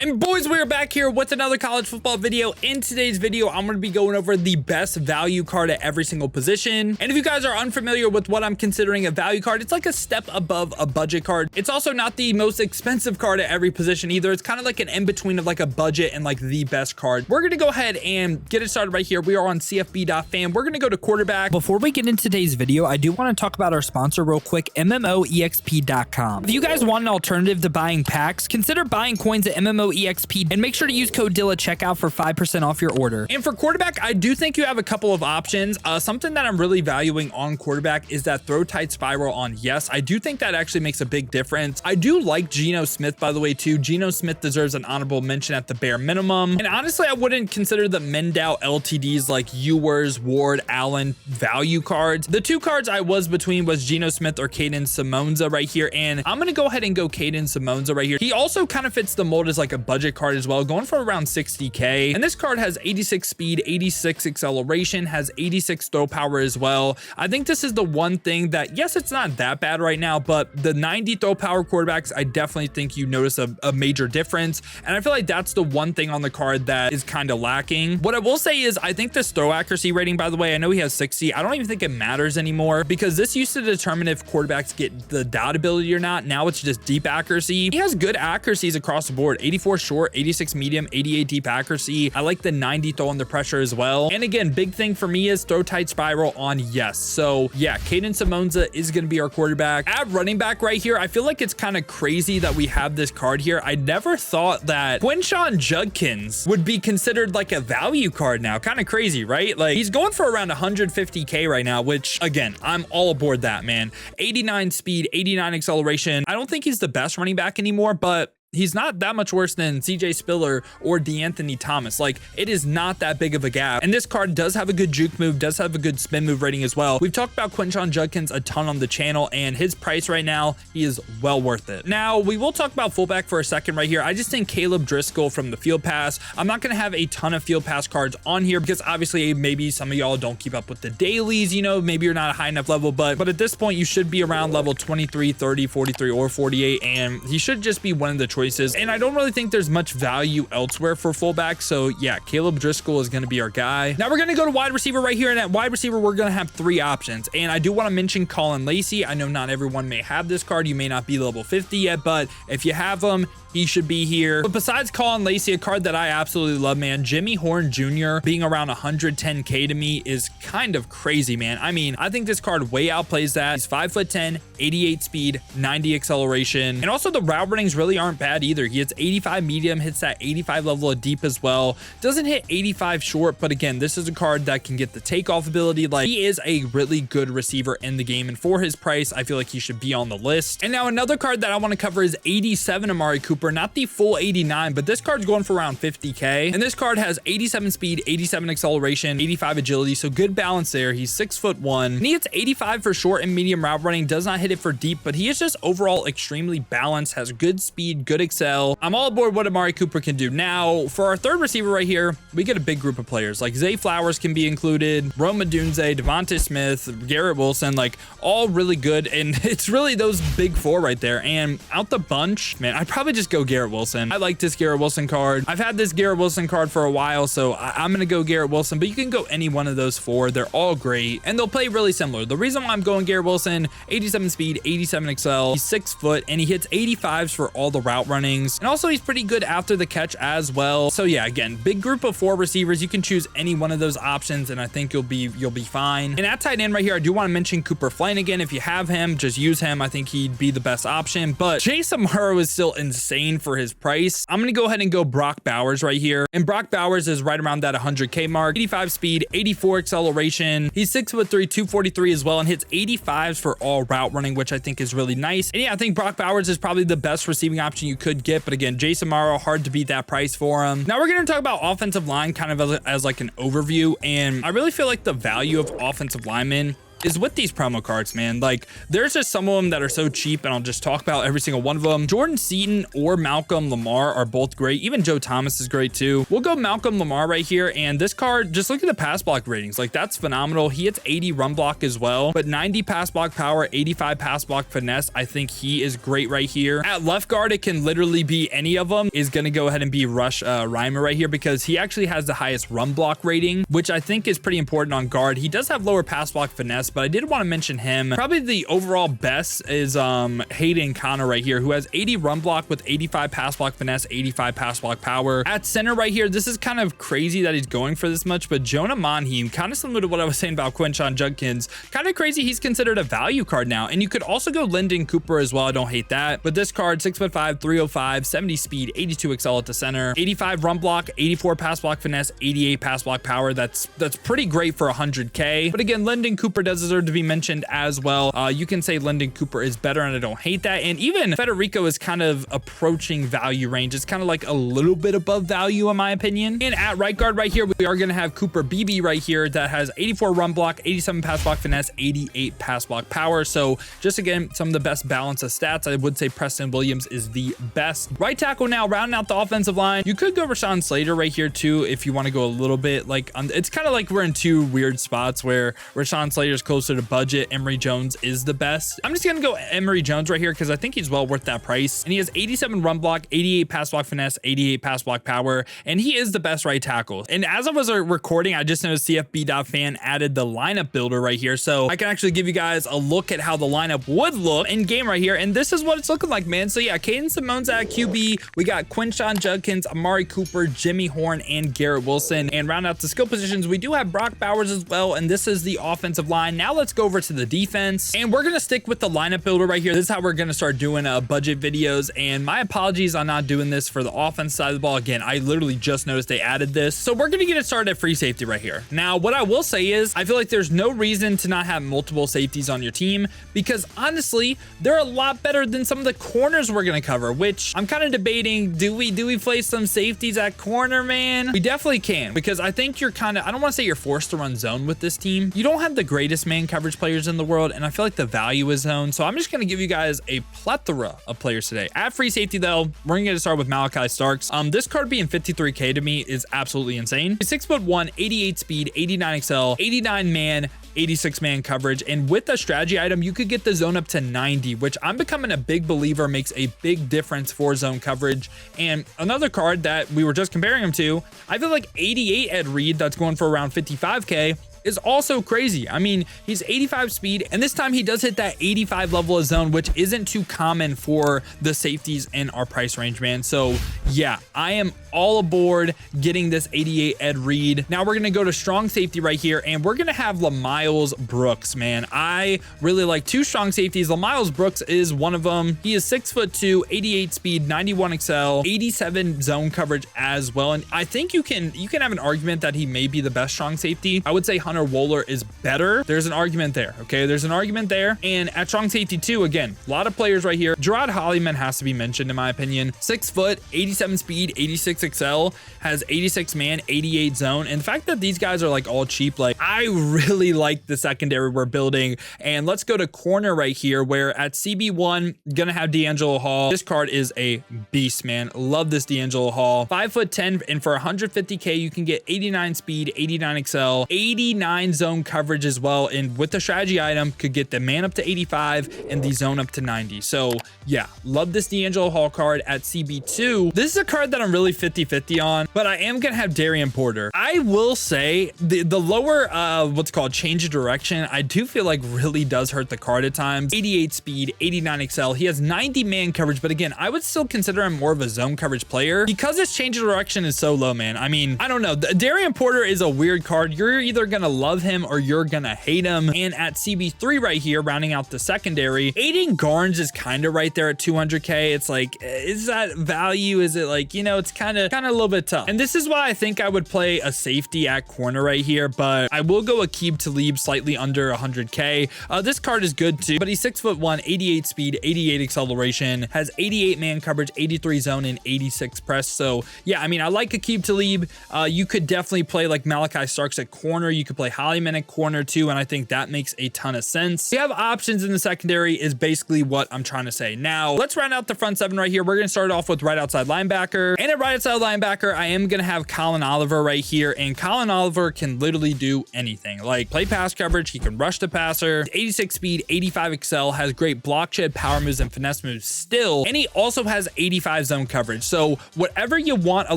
And boys, we're back here with another college football video. In today's video, I'm going to be going over the best value card at every single position. And if you guys are unfamiliar with what I'm considering a value card, it's like a step above a budget card. It's also not the most expensive card at every position either. It's kind of like an in-between of like a budget and like the best card. We're going to go ahead and get it started right here. We are on CFB.fam. We're going to go to quarterback. Before we get into today's video, I do want to talk about our sponsor real quick, MMOEXP.com. If you guys want an alternative to buying packs, consider buying coins at MMOEXP and make sure to use code DILLA checkout for 5% off your order. And for quarterback, I do think you have a couple of options. Something that I'm really valuing on quarterback is that throw tight spiral on yes. I do think that actually makes a big difference. I do like Geno Smith, by the way, too. Geno Smith deserves an honorable mention at the bare minimum. And honestly, I wouldn't consider the Mendow LTDs like Ewers, Ward, Allen value cards. The two cards I was between was Geno Smith or Caden Simonza right here. And I'm going to go ahead and go Caden Simonza right here. He also kind of fits the mold as like a budget card as well, going for around 60K. And this card has 86 speed, 86 acceleration, has 86 throw power as well. I think this is the one thing that, yes, it's not that bad right now, but the 90 throw power quarterbacks, I definitely think you notice a major difference. And I feel like that's the one thing on the card that is kind of lacking. What I will say is I think this throw accuracy rating, by the way, I know he has 60. I don't even think it matters anymore because this used to determine if quarterbacks get the dot ability or not. Now it's just deep accuracy. He has good accuracies across the board. 84 short, 86 medium, 88 deep accuracy. I like the 90 throw under pressure as well. And again, big thing for me is throw tight spiral on yes. So yeah, Caden Simonza is going to be our quarterback. At running back right here, I feel like it's kind of crazy that we have this card here. I never thought that Quinshon Judkins would be considered like a value card now. Kind of crazy, right? Like he's going for around 150K right now, which again, I'm all aboard that, man. 89 speed, 89 acceleration. I don't think he's the best running back anymore, but he's not that much worse than CJ Spiller or DeAnthony Thomas. Like it is not that big of a gap. And this card does have a good juke move, does have a good spin move rating as well. We've talked about Quinshon Judkins a ton on the channel and his price right now, he is well worth it. Now we will talk about fullback for a second right here. I just think Caleb Driscoll from the field pass. I'm not going to have a ton of field pass cards on here because obviously maybe some of y'all don't keep up with the dailies, you know, maybe you're not a high enough level, but at this point you should be around level 23, 30, 43, or 48. And he should just be one of the choices. And I don't really think there's much value elsewhere for fullback. So yeah, Caleb Driscoll is going to be our guy. Now we're going to go to wide receiver right here. And at wide receiver, we're going to have three options. And I do want to mention Colin Lacey. I know not everyone may have this card. You may not be level 50 yet, but if you have him, he should be here. But besides Colin Lacey, a card that I absolutely love, man, Jimmy Horn Jr. being around 110K to me is kind of crazy, man. I mean, I think this card way outplays that. He's 5'10", 88 speed, 90 acceleration. And also the route runnings really aren't bad either. He hits 85 medium, hits that 85 level of deep as well. Doesn't hit 85 short, but again, this is a card that can get the takeoff ability. Like he is a really good receiver in the game. And for his price, I feel like he should be on the list. And now another card that I want to cover is 87 Amari Cooper. Not the full 89, but this card's going for around 50K. And this card has 87 speed, 87 acceleration, 85 agility. So good balance there. He's 6'1". And he hits 85 for short and medium route running. Does not hit it for deep, but he is just overall extremely balanced, has good speed, good excel. I'm all aboard what Amari Cooper can do. Now, for our third receiver right here, we get a big group of players. Like Zay Flowers can be included, Rome Odunze, Devonta Smith, Garrett Wilson, like all really good. And it's really those big four right there. And out the bunch, man, I'd probably just go Garrett Wilson. I like this Garrett Wilson card. I've had this Garrett Wilson card for a while, so I'm going to go Garrett Wilson, but you can go any one of those four. They're all great, and they'll play really similar. The reason why I'm going Garrett Wilson, 87 speed, 87 excel, he's 6 foot, and he hits 85s for all the route runnings, and also he's pretty good after the catch as well. So yeah, again, big group of four receivers. You can choose any one of those options, and I think you'll be fine. And at tight end right here, I do want to mention Cooper Flanagan. If you have him, just use him. I think he'd be the best option, but Chase Amaro is still insane for his price. I'm going to go ahead and go Brock Bowers right here. And Brock Bowers is right around that 100K mark, 85 speed, 84 acceleration. He's 6'3", 243 as well, and hits 85s for all route running, which I think is really nice. And yeah, I think Brock Bowers is probably the best receiving option you could get. But again, Jason Morrow, hard to beat that price for him. Now we're going to talk about offensive line kind of as like an overview. And I really feel like the value of offensive linemen is with these promo cards, man. Like, there's just some of them that are so cheap, and I'll just talk about every single one of them. Jordan Seaton or Malcolm Lamar are both great. Even Joe Thomas is great too. We'll go Malcolm Lamar right here, and this card, just look at the pass block ratings. Like, that's phenomenal. He hits 80 run block as well, but 90 pass block power, 85 pass block finesse. I think he is great right here. At left guard, it can literally be any of them. Is going to go ahead and be Rush Reimer right here, because he actually has the highest run block rating, which I think is pretty important on guard. He does have lower pass block finesse, but I did want to mention him. Probably the overall best is Hayden Connor right here, who has 80 run block with 85 pass block finesse, 85 pass block power. At center right here, this is kind of crazy that he's going for this much, but Jonah Monheim, kind of similar to what I was saying about Quinshon Judkins, kind of crazy. He's considered a value card now, and you could also go Lyndon Cooper as well. I don't hate that, but this card, 6'5", 305, 70 speed, 82 XL at the center, 85 run block, 84 pass block finesse, 88 pass block power. That's pretty great for 100K. But again, Lyndon Cooper does deserve to be mentioned as well. You can say Lyndon Cooper is better, and I don't hate that. And even Federico is kind of approaching value range. It's kind of like a little bit above value in my opinion. And at right guard right here, we are going to have Cooper BB right here that has 84 run block, 87 pass block finesse, 88 pass block power. So just again, some of the best balance of stats. I would say Preston Williams is the best. Right tackle now, rounding out the offensive line. You could go Rashawn Slater right here too if you want to go a little bit like it's kind of like we're in two weird spots where Rashawn Slater's closer to budget. Emory Jones is the best. I'm just gonna go Emory Jones right here because I think he's well worth that price. And he has 87 run block, 88 pass block finesse, 88 pass block power, and he is the best right tackle. And as I was recording, I just noticed CFB.fan added the lineup builder right here, so I can actually give you guys a look at how the lineup would look in game right here. And this is what it's looking like, man. So yeah, Caden Simone's at QB. We got Quinshon Judkins, Amari Cooper, Jimmy Horn, and Garrett Wilson. And round out the skill positions, we do have Brock Bowers as well. And this is the offensive line. Now let's go over to the defense, and we're gonna stick with the lineup builder right here. This is how we're gonna start doing budget videos. And my apologies on not doing this for the offense side of the ball. Again, I literally just noticed they added this, so we're gonna get it started at free safety right here. Now, what I will say is I feel like there's no reason to not have multiple safeties on your team, because honestly, they're a lot better than some of the corners we're gonna cover, which I'm kind of debating. Do we play some safeties at corner, man? We definitely can, because I think you're kind of, I don't want to say you're forced to run zone with this team. You don't have the greatest man coverage players in the world, and I feel like the value is zone. So I'm just going to give you guys a plethora of players today. At free safety though, we're going to start with Malachi Starks. This card being 53K to me is absolutely insane. He's 6'1", 88 speed, 89 XL, 89 man, 86 man coverage, and with the strategy item you could get the zone up to 90, which I'm becoming a big believer makes a big difference for zone coverage. And another card that we were just comparing him to, I feel like 88 Ed Reed that's going for around 55K is also crazy. I mean, he's 85 speed, and this time he does hit that 85 level of zone, which isn't too common for the safeties in our price range, man. So yeah, I am all aboard getting this 88 Ed Reed. Now we're gonna go to strong safety right here, and we're gonna have LaMiles Brooks, man. I really like two strong safeties. LaMiles Brooks is one of them. He is 6'2", 88 speed, 91 XL, 87 zone coverage as well. And I think you can have an argument that he may be the best strong safety. I would say Hunter Wohler is better. There's an argument there. Okay, there's an argument there. And at strong safety too, again, a lot of players right here. Gerard Hollyman has to be mentioned in my opinion. 6 foot, 87 speed, 86 XL, has 86 man, 88 zone. And the fact that these guys are like all cheap, like I really like the secondary we're building. And let's go to corner right here, where at CB1 gonna have D'Angelo Hall. This card is a beast, man. Love this D'Angelo Hall. 5'10", and for 150K you can get 89 speed, 89 XL, 89 zone coverage as well. And with the strategy item could get the man up to 85 and the zone up to 90. So yeah, love this D'Angelo Hall card at CB2. This is a card that I'm really 50-50 on, but I am gonna have Darian Porter. I will say the lower what's called change of direction, I do feel like really does hurt the card at times. 88 speed, 89 XL. He has 90 man coverage, but again, I would still consider him more of a zone coverage player because his change of direction is so low, man. I mean, I don't know. Darian Porter is a weird card. You're either gonna love him or you're gonna hate him. And at CB3 right here, rounding out the secondary, Aiden Garnes is kind of right there at 200K. It's like, is that value? Is it like, you know, it's kind of a little bit tough. And this is why I think I would play a safety at corner right here, but I will go Aqib Talib slightly under 100K. This card is good too, but he's 6'1", 88 speed, 88 acceleration, has 88 man coverage, 83 zone, and 86 press. So yeah, I mean, I like Aqib Talib. You could definitely play like Malachi Starks at corner. You could play Hollyman at corner too, and I think that makes a ton of sense. We have options in the secondary is basically what I'm trying to say. Now, let's round out the front seven right here. We're going to start off with right outside linebacker. And at right outside linebacker, I am going to have Colin Oliver right here. And Colin Oliver can literally do anything. Like play pass coverage. He can rush the passer. 86 speed, 85 excel, has great block shed, power moves, and finesse moves still. And he also has 85 zone coverage. So whatever you want a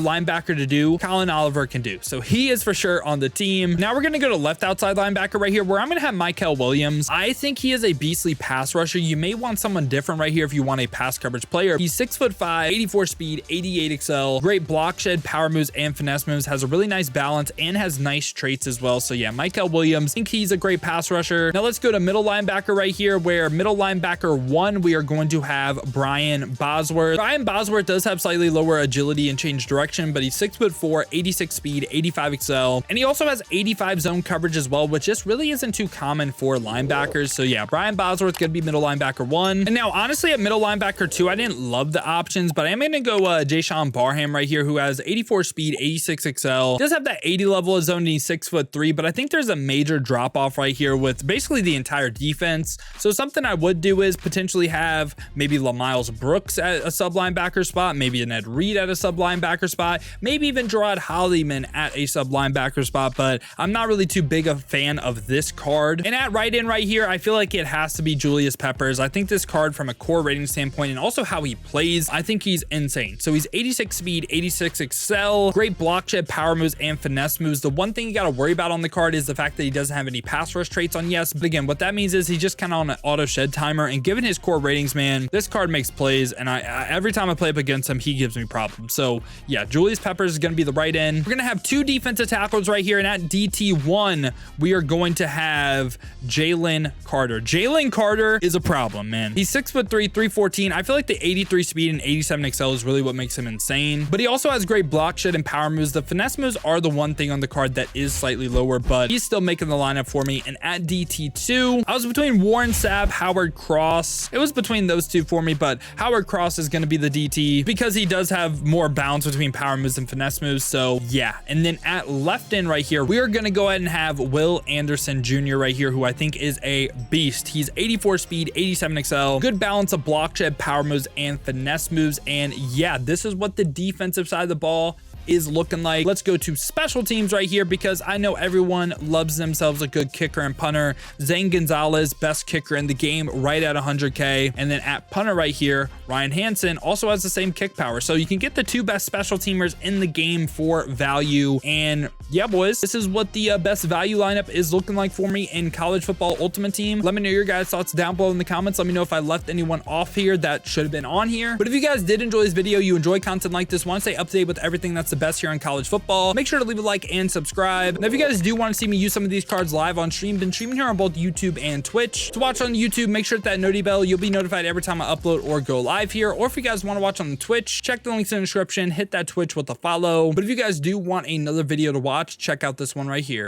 linebacker to do, Colin Oliver can do. So he is for sure on the team. Now we're going to go to left outside linebacker right here, where I'm going to have Michael Williams. I think he is a beastly pass rusher. You may want someone different right here if you want a pass coverage player. He's 6'5", 84 speed, 88 excel, great block shed, power moves, and finesse moves, has a really nice balance and has nice traits as well. So yeah, Michael Williams, I think he's a great pass rusher. Now let's go to middle linebacker right here, where middle linebacker 1, we are going to have Brian Bosworth. Brian Bosworth does have slightly lower agility and change direction, but he's 6'4", 86 speed, 85 excel, and he also has 85 zone coverage as well, which just really isn't too common for linebackers. So yeah, Brian Bosworth gonna be middle linebacker 1. And now honestly at middle linebacker 2, I didn't love the options, but I am gonna go Jayshawn Barham right here, who has 84 speed, 86 excel, does have that 80 level of zone, and he's 6'3", but I think there's a major drop off right here with basically the entire defense. So something I would do is potentially have maybe LaMiles Brooks at a sub linebacker spot, maybe an Ed Reed at a sub linebacker spot, maybe even Gerard Hollyman at a sub linebacker spot, but I'm not really too big a fan of this card. And at right end right here, I feel like it has to be Julius Peppers. I think this card from a core rating standpoint and also how he plays, I think he's insane. So he's 86 speed, 86 excel, great block shed, power moves, and finesse moves. The one thing you got to worry about on the card is the fact that he doesn't have any pass rush traits on yes. But again, what that means is he's just kind of on an auto shed timer, and given his core ratings, man, this card makes plays, and I every time I play up against him, he gives me problems. So yeah, Julius Peppers is going to be the right end. We're going to have 2 defensive tackles right here, and at DT1, we are going to have Jalen Carter. Jalen Carter is a problem, man. He's 6'3", 314. I feel like the 83 speed and 87 excel is really what makes him insane, but he also has great block shed and power moves. The finesse moves are the one thing on the card that is slightly lower, but he's still making the lineup for me. And at DT2, I was between Warren Sapp, Howard Cross. It was between those two for me, but Howard Cross is going to be the DT because he does have more balance between power moves and finesse moves. So yeah. And then at left end right here, we are going to go ahead and have Will Anderson Jr. right here, who I think is a beast. He's 84 speed, 87 excel, good balance of block shed, power moves, and finesse moves. And yeah, this is what the defensive side of the ball is looking like. Let's go to special teams right here, because I know everyone loves themselves a good kicker and punter. Zane Gonzalez, best kicker in the game, right at 100K. And then at punter right here, Ryan Hansen also has the same kick power. So you can get the 2 best special teamers in the game for value. And yeah, boys, this is what the best value lineup is looking like for me in College Football Ultimate Team. Let me know your guys' thoughts down below in the comments. Let me know if I left anyone off here that should have been on here. But if you guys did enjoy this video, you enjoy content like this, want to stay up to date with everything that's the best here on college football, make sure to leave a like and subscribe. And if you guys do want to see me use some of these cards live on stream, been streaming here on both YouTube and Twitch. To watch on YouTube, make sure to hit that noti bell. You'll be notified every time I upload or go live here. Or if you guys want to watch on the Twitch, check the links in the description, hit that Twitch with a follow. But if you guys do want another video to watch, check out this one right here.